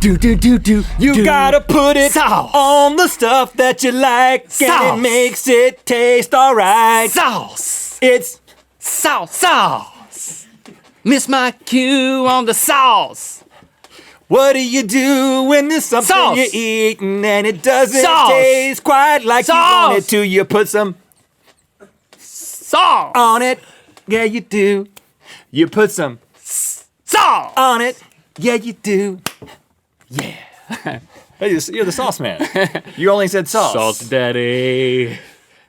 You gotta put it on the stuff that you like, and it makes it taste alright. Sauce. It's Sauce. Miss my cue on the sauce. what do you do when there's something you're eating and it doesn't taste quite like you want it to? You put some sauce on it. Yeah, you do. You put some sauce on it. Yeah, you do. Yeah. Hey, you're the sauce man. You only said sauce. Sauce daddy.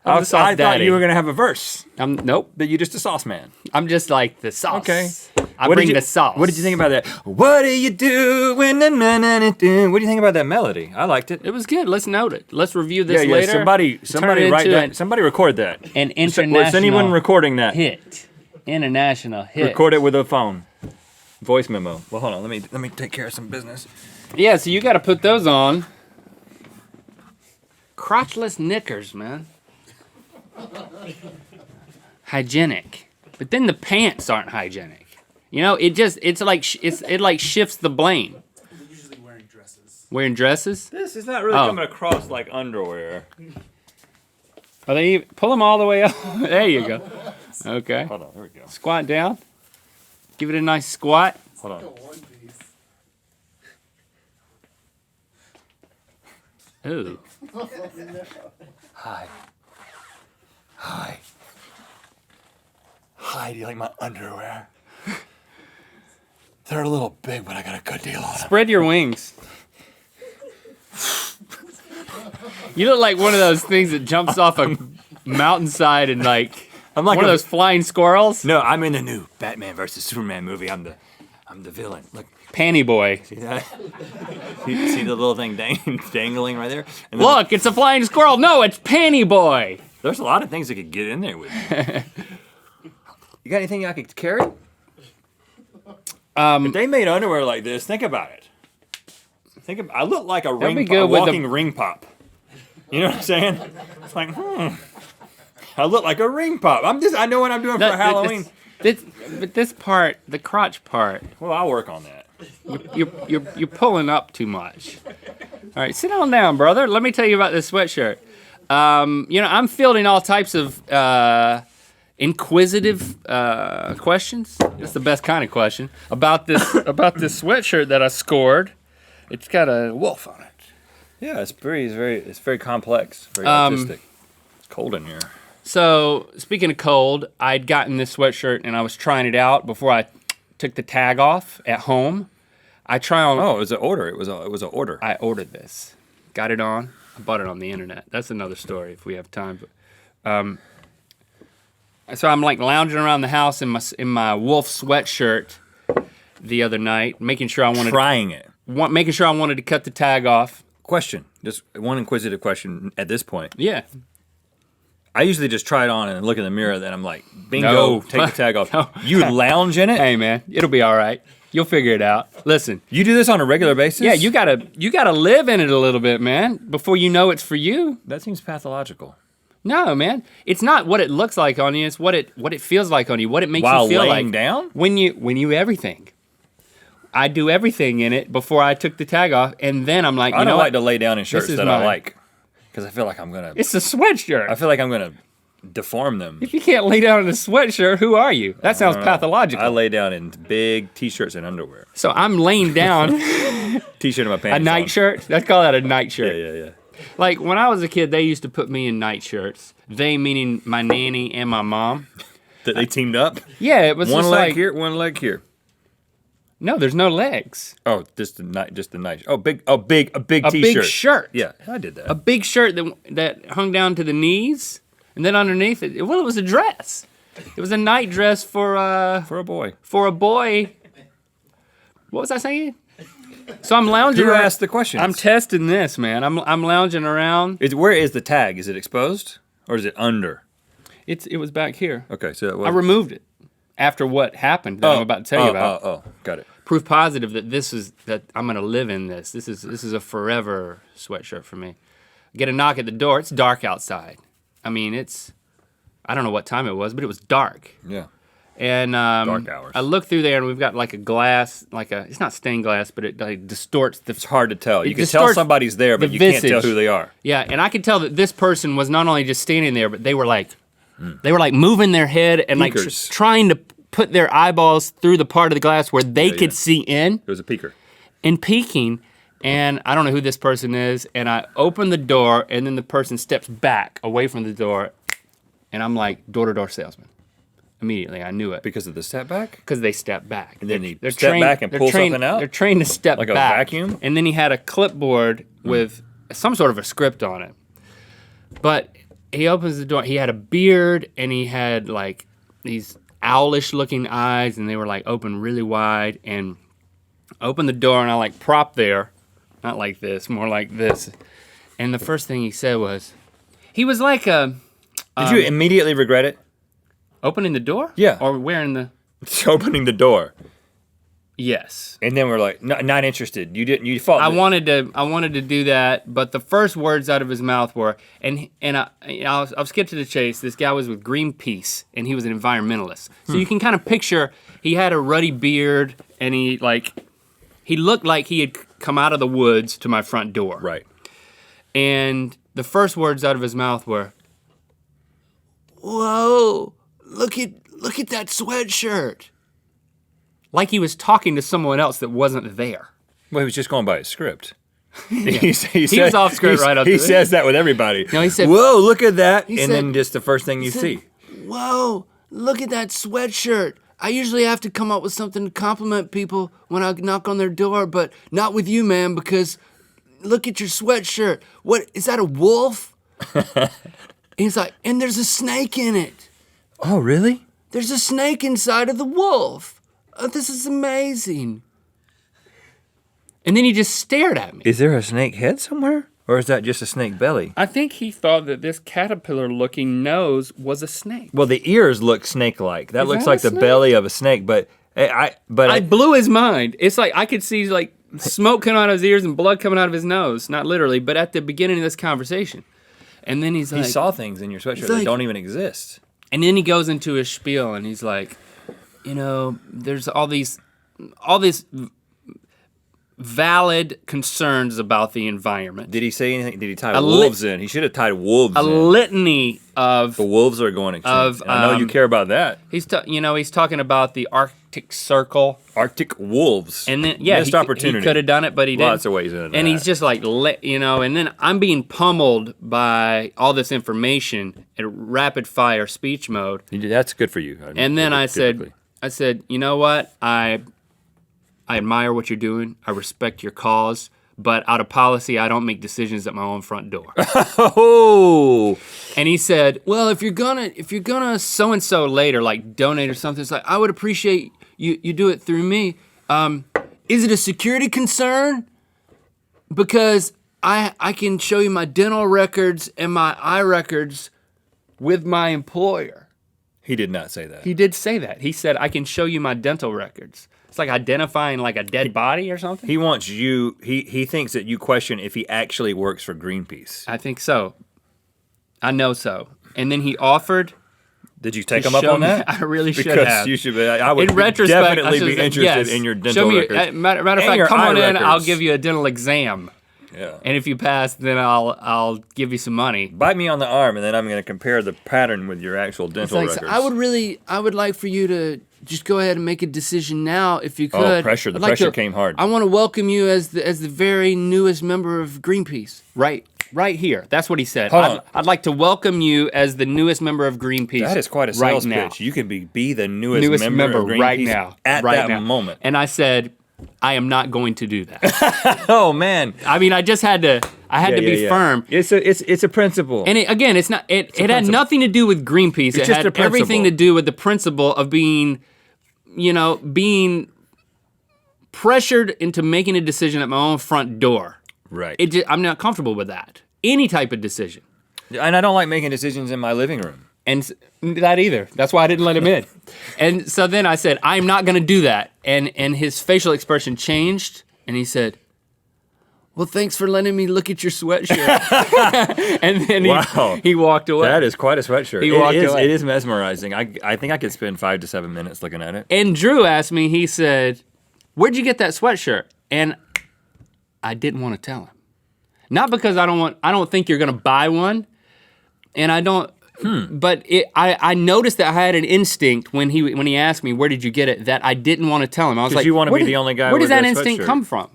I thought you were going to have a verse. Nope. That you're just a sauce man. I'm just like the sauce. Okay. I bring the sauce. What did you think about that? What do you do when the What do you think about that melody? I liked it. It was good. Let's note it. Let's review this later. Somebody write that. Somebody record that. An international Was anyone recording that? hit. International hit. Record it with a phone. Voice memo. Well, hold on. Let me take care of some business. Yeah, so you got to put those on. Crotchless knickers, man. Hygienic. But then the pants aren't hygienic. You know, it like shifts the blame. They're usually wearing dresses. Wearing dresses? This is not really coming across like underwear. Are they pull them all the way up? There you go. Okay. Hold on. There we go. Squat down. Give it a nice squat. Hold on. Ooh. Hi. Do you like my underwear? They're a little big, but I got a good deal on them. Spread your wings. You look like one of those things that jumps off a mountainside and I'm like one of those flying squirrels. No, I'm in the new Batman versus Superman movie. I'm the villain. Look, Panty boy. see that? see the little thing dangling right there? And then, Look, it's a flying squirrel. No, it's panty boy. there's a lot of things that could get in there with me. You got anything I could carry? If they made underwear like this, think about it. I look like a walking ring pop. You know what I'm saying? It's like, I look like a ring pop. I know what I'm doing for Halloween. But this part, the crotch part, Well, I'll work on that. you're pulling up too much. All right, sit on down, brother. Let me tell you about this sweatshirt. I'm fielding all types of inquisitive questions. That's the best kind of question about this sweatshirt that I scored. It's got a wolf on it. Yeah, it's very complex, very artistic. It's cold in here. So, speaking of cold, I'd gotten this sweatshirt and I was trying it out before I took the tag off at home. I try on. Oh, it was an order. It was an order. I ordered this, got it on. I bought it on the internet. That's another story if we have time. But, so I'm like lounging around the house in my wolf sweatshirt the other night, making sure I wanted to cut the tag off. Question, just one inquisitive question at this point. Yeah. I usually just try it on and look in the mirror, then I'm like, bingo, No. take the tag off. No. You lounge in it? Hey man, it'll be all right. You'll figure it out. Listen. You do this on a regular basis? Yeah, you gotta live in it a little bit, man, before you know it's for you. That seems pathological. No, man. It's not what it looks like on you, it's what it feels like on you, what it makes While you feel like. laying down? When you everything. I do everything in it before I took the tag off, and then I'm like, I don't like to lay down in shirts that I mine. like, because I feel like I'm gonna. It's a sweatshirt. I feel like I'm gonna deform them. If you can't lay down in a sweatshirt, who are you? That sounds pathological. I lay down in big t-shirts and underwear. So I'm laying down. T-shirt and my pants. A nightshirt? Let's call that a nightshirt. Yeah. Like when I was a kid, they used to put me in nightshirts. They meaning my nanny and my mom. That they teamed up? Yeah, it was one just leg like, here, one leg here. No, there's no legs. Oh, just the night. Oh, big A t-shirt. big shirt. Yeah, I did that. A big shirt that hung down to the knees, and then underneath it, well, it was a dress. It was a night dress for a boy. For a boy. What was I saying? So I'm lounging. Who around. asked the questions? I'm testing this, man. I'm lounging around. Where is the tag? Is it exposed or is it under? It was back here. Okay, so it was. I removed it after what happened that I'm about to tell you about. Oh, got it. Proof positive that I'm gonna live in this. This is a forever sweatshirt for me. Get a knock at the door. It's dark outside. I mean, I don't know what time it was, but it was dark. Yeah. And Dark hours. I look through there, and we've got like a glass, it's not stained glass, but it like distorts the. It's hard to tell. You can tell distorts somebody's there, but the you can't tell visage. who they are. Yeah, and I could tell that this person was not only just standing there, but they were like moving their head and like Peekers. trying to put their eyeballs through the part of the glass where they could see in. It was a peeker. And peeking, and I don't know who this person is, and I open the door, and then the person steps back away from the door, and I'm like, door-to-door salesman. Immediately, I knew it. Because of the step back? Because they step back. And then he step back and pull something out? They're trained to step like back. Like a vacuum? And then he had a clipboard with some sort of a script on it. But he opens the door, he had a beard, and he had like these owlish looking eyes, and they were like open really wide, and I opened the door, and I like propped there, not like this, more like this. And the first thing he said was, he was like a... Did you immediately regret it? Opening the door? Yeah. Or wearing the... It's opening the door. Yes. And then we're like, not interested. You fought. I wanted to do that, but the first words out of his mouth were, I'll skip to the chase. This guy was with Greenpeace, and he was an environmentalist. So you can kind of picture, he had a ruddy beard, and he looked like he had come out of the woods to my front door. Right. And the first words out of his mouth were, "Whoa, look at that sweatshirt." Like he was talking to someone else that wasn't there. Well, he was just going by his script. Yeah. He was off script right up He to says that with everybody. No, he said, "Whoa, look at that." And said- then just the first thing you see. "Whoa, look at that sweatshirt. I usually have to come up with something to compliment people when I knock on their door, but not with you, man, because look at your sweatshirt. What, is that a wolf?" And he's like, "And there's a snake in it. Oh, really? There's a snake inside of the wolf. Oh, this is amazing." And then he just stared at me. Is there a snake head somewhere? Or is that just a snake belly? I think he thought that this caterpillar-looking nose was a snake. Well, the ears look snake-like. That Is looks that like a the snake? belly of a snake, but I blew his mind. It's like I could see like smoke coming out of his ears and blood coming out of his nose. Not literally, but at the beginning of this conversation. And then he's he like, saw things in your sweatshirt He's that like- don't even exist. and then he goes into his spiel and he's like, there's all these valid concerns about the environment. Did he say anything? Did he tie A wolves in? He should have tied wolves A in. litany of The wolves are going extinct. I know you care about that. he's talking about the Arctic Circle. Arctic wolves. And then Missed opportunity. he could have done it, but he didn't. Lots of ways into And that. he's just like, and then I'm being pummeled by all this information in rapid fire speech mode. That's good for you. And then I typically. said, you know what? I admire what you're doing. I respect your cause. But out of policy, I don't make decisions at my own front door. Oh. And he said, well, if you're gonna so and so later, like donate or something, it's like I would appreciate you do it through me. Is it a security concern? Because I can show you my dental records and my eye records with my employer. He did not say that. He did say that. He said I can show you my dental records. It's like identifying like a dead body or something. He wants you. He thinks that you question if he actually works for Greenpeace. I think so. I know so. And then he offered. Did you take to him up show on me- that? I really should Because have. you should. I would In retrospect, I definitely should be have said, interested yes. in your Show dental me, records. matter of And fact, your come eye on in. I'll records. give you a dental exam. Yeah. And if you pass, then I'll give you some money. Bite me on the arm, and then I'm going to compare the pattern with your actual dental Like, records. I would like for you to just go ahead and make a decision now, if you could. pressure. The I'd like pressure to- came hard. I want to welcome you as the very newest member of Greenpeace. Right here. That's what he said. Hold on. I'd like to welcome you as the newest member of Greenpeace. That is quite a right sales now. pitch. You can be the newest member of Greenpeace right now. at right that now. moment. And I said, I am not going to do that. Oh man, I mean, I just had to. I had to be firm. It's a principle. And again, it's not. It had principle. nothing to do with Greenpeace. It's It just had a principle. everything to do with the principle of being pressured into making a decision at my own front door. Right. I'm not comfortable with that. Any type of decision. And I don't like making decisions in my living room. And that either. That's why I didn't let him in. And so then I said, I'm not going to do that. And his facial expression changed, and he said, well, thanks for letting me look at your sweatshirt. And then he walked away. That is quite a sweatshirt. He walked away. It is mesmerizing. I think I could spend 5 to 7 minutes looking at it. And Drew asked me, he said, where'd you get that sweatshirt? And I didn't want to tell him. Not because I don't think you're gonna buy one, and I don't, but I noticed that I had an instinct when he asked me, where did you get it, that I didn't want to tell him. I was like, you want to be the only guy where with does that a instinct sweatshirt. come from?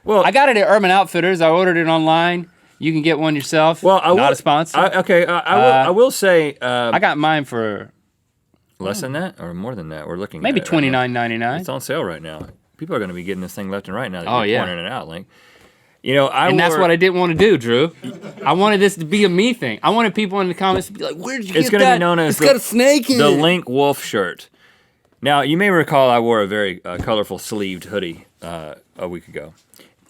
Well, I got it at Urban Outfitters. I ordered it online. You can get one yourself. Well, not a sponsor. I will say. I got mine for less than that or more than that. We're looking maybe at $29.99. It's on sale right now. People are going to be getting this thing left and right now. Oh, yeah. Pointing it out, Link. That's what I didn't want to do, Drew. I wanted this to be a me thing. I wanted people in the comments to be like, where did you get that? It's going to be known as got a snake in the it. Link Wolf shirt. Now, you may recall I wore a very colorful sleeved hoodie a week ago.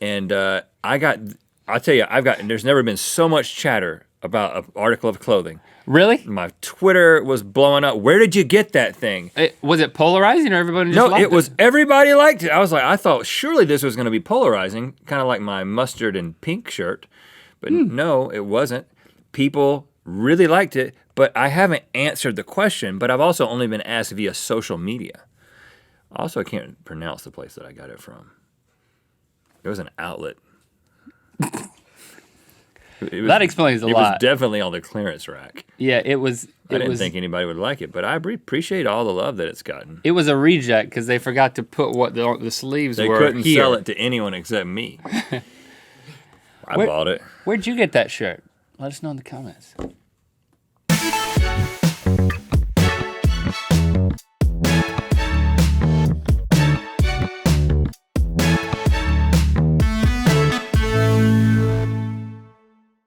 And I'll tell you, there's never been so much chatter about an article of clothing. Really? My Twitter was blowing up. Where did you get that thing? Was it polarizing or everybody just loved it? No, it was, everybody liked it. I thought surely this was going to be polarizing, kind of like my mustard and pink shirt. But no, it wasn't. People really liked it, but I haven't answered the question, but I've also only been asked via social media. Also, I can't pronounce the place that I got it from. It was an outlet. That explains a lot. It was definitely on the clearance rack. Yeah, it was. I didn't think anybody would like it, but I appreciate all the love that it's gotten. It was a reject because they forgot to put what the sleeves they were. They couldn't here. sell it to anyone except me. I bought it. Where'd you get that shirt? Let us know in the comments.